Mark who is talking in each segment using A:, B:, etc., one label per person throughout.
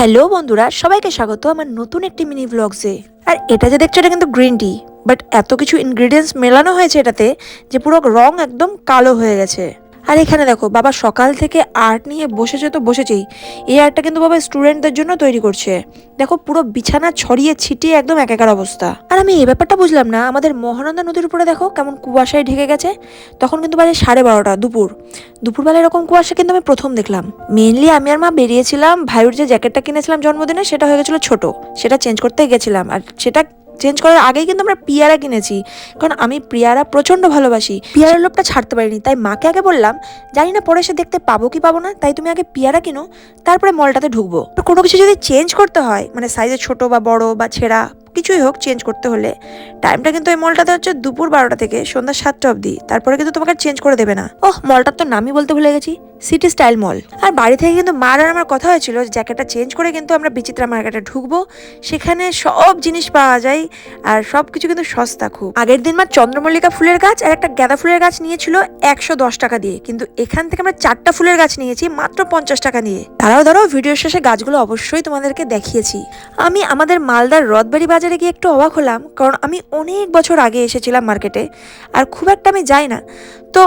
A: Hello বন্ধুরা, সবাইকে স্বাগত আমার নতুন একটি মিনি ব্লগসে। আর এটা যে দেখছো এটা কিন্তু গ্রিন টি, বাট এত কিছু ইনগ্রিডিয়েন্টস মেলানো হয়েছে এটাতে যে পুরো রং একদম কালো হয়ে গেছে। আর এখানে দেখো বাবা সকাল থেকে আর্ট নিয়ে বসেছে তো বসেছেই। এই আর্টটা কিন্তু বাবা স্টুডেন্টদের জন্য তৈরি করছে। দেখো পুরো বিছানা ছড়িয়ে ছিটিয়ে একদম একাকার অবস্থা। আর আমি এই ব্যাপারটা বুঝলাম না, আমাদের মহানন্দা নদীর উপরে দেখো কেমন কুয়াশায় ঢেকে গেছে। তখন কিন্তু বাজে 12:30 দুপুরবেলা এরকম কুয়াশা কিন্তু আমি প্রথম দেখলাম। মেইনলি আমি আর মা বেরিয়েছিলাম, ভাইয়ের যে জ্যাকেটটা কিনেছিলাম জন্মদিনে সেটা হয়ে গেছিলো ছোট, সেটা চেঞ্জ করতে গেছিলাম। আর সেটা চেঞ্জ করার আগেই কিন্তু আমরা পিয়ারা কিনেছি, কারণ আমি পিয়ারা প্রচন্ড ভালোবাসি। পিয়ারার লোভটা ছাড়তে পারিনি, তাই মাকে আগে বললাম জানি না পরে সে দেখতে পাবো কি পাবো না, তাই তুমি আগে পিয়ারা কিনো, তারপরে মলটাতে ঢুকবো। কোনো কিছু যদি চেঞ্জ করতে হয়, মানে সাইজে ছোট বা বড় বা ছেঁড়া কিছুই হোক, চেঞ্জ করতে হলে টাইমটা কিন্তু এই মলটাতে হচ্ছে দুপুর 12টা থেকে সন্ধ্যা 7টা অবধি। তারপরে কিন্তু তোমাকে চেঞ্জ করে দেবে না। মলটার তো নামই বলতে ভুলে গেছি, সিটি স্টাইল মল। আর বাড়ি থেকে কিন্তু মার আর আমার কথা হয়েছিল জ্যাকেটটা চেঞ্জ করে কিন্তু আমরা বিচিত্রা মার্কেটে ঢুকবো, সেখানে সব জিনিস পাওয়া যায় আর সব কিছু কিন্তু সস্তা খুব। আগের দিন মা চন্দ্রমল্লিকা ফুলের গাছ আর একটা গাঁদা ফুলের গাছ নিয়েছিল 110 টাকা দিয়ে, কিন্তু এখান থেকে আমরা 4টা ফুলের গাছ নিয়েছি মাত্র 50 টাকা দিয়ে। ধরো ভিডিওর শেষে গাছগুলো অবশ্যই তোমাদেরকে দেখিয়েছি। আমি আমাদের মালদার রথবাড়ি বাজারে গিয়ে একটু অবাক হলাম, কারণ আমি অনেক বছর আগে এসেছিলাম মার্কেটে আর খুব একটা আমি যাই না। তো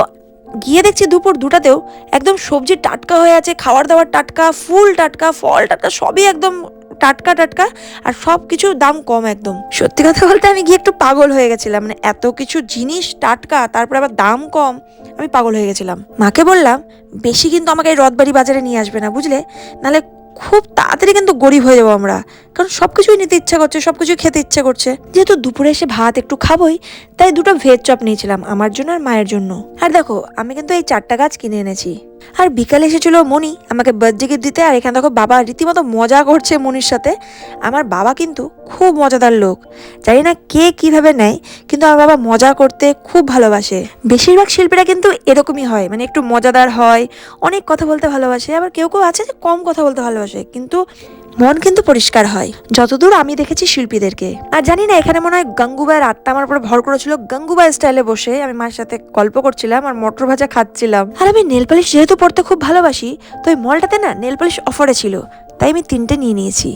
A: গিয়ে দেখছি দুপুর 2টাতেও একদম সবজি টাটকা হয়ে আছে, খাবার দাবার টাটকা, ফুল টাটকা, ফল টাটকা, সবই একদম টাটকা টাটকা, আর সব কিছুর দাম কম একদম। সত্যি কথা বলতে আমি গিয়ে একটু পাগল হয়ে গেছিলাম, মানে এত কিছু জিনিস টাটকা তারপরে আবার দাম কম, আমি পাগল হয়ে গেছিলাম। মাকে বললাম বেশি কিন্তু আমাকে এই রথবাড়ি বাজারে নিয়ে আসবে না বুঝলে, নাহলে খুব তাড়াতাড়ি কিন্তু গরিব হয়ে যাবো আমরা, কারণ সবকিছুই নিতে ইচ্ছা করছে, সবকিছু খেতে ইচ্ছা করছে। যেহেতু দুপুরে এসে ভাত একটু খাবোই, তাই 2টো ভেজ চপ নিয়েছিলাম আমার জন্য আর মায়ের জন্য। আর দেখো আমি কিন্তু এই 4টা গাছ কিনে এনেছি। আর বিকালে এসেছিল মনি আমাকে বার্থডে গিফট দিতে, আর এখানে দেখো বাবা রীতিমতো মজা করছে মনির সাথে। আমার বাবা কিন্তু খুব মজাদার লোক, জানি না কে কিভাবে নেয়, কিন্তু আমার বাবা মজা করতে খুব ভালোবাসে। বেশিরভাগ শিল্পীরা কিন্তু এরকমই হয়, মানে একটু মজাদার হয়, অনেক কথা বলতে ভালোবাসে। আবার কেউ কেউ আছে যে কম কথা বলতে ভালোবাসে, কিন্তু মন কিন্তু পরিষ্কার হয় যতদূর আমি দেখেছি শিল্পীদেরকে। আর জানি না এখানে মনে হয় গাঙ্গুবাইয়ের আত্মা আমার উপরে ভর করেছিল। গাঙ্গুবাই স্টাইলে বসে আমি মায়ের সাথে গল্প করছিলাম আর মটর ভাজা খাচ্ছিলাম। আর আমি নেল পালিশ যেহেতু পড়তে খুব ভালোবাসি, তো ওই মলটাতে না নেল পালিশ অফারে ছিল, তাই আমি 3টে নিয়ে নিয়েছি।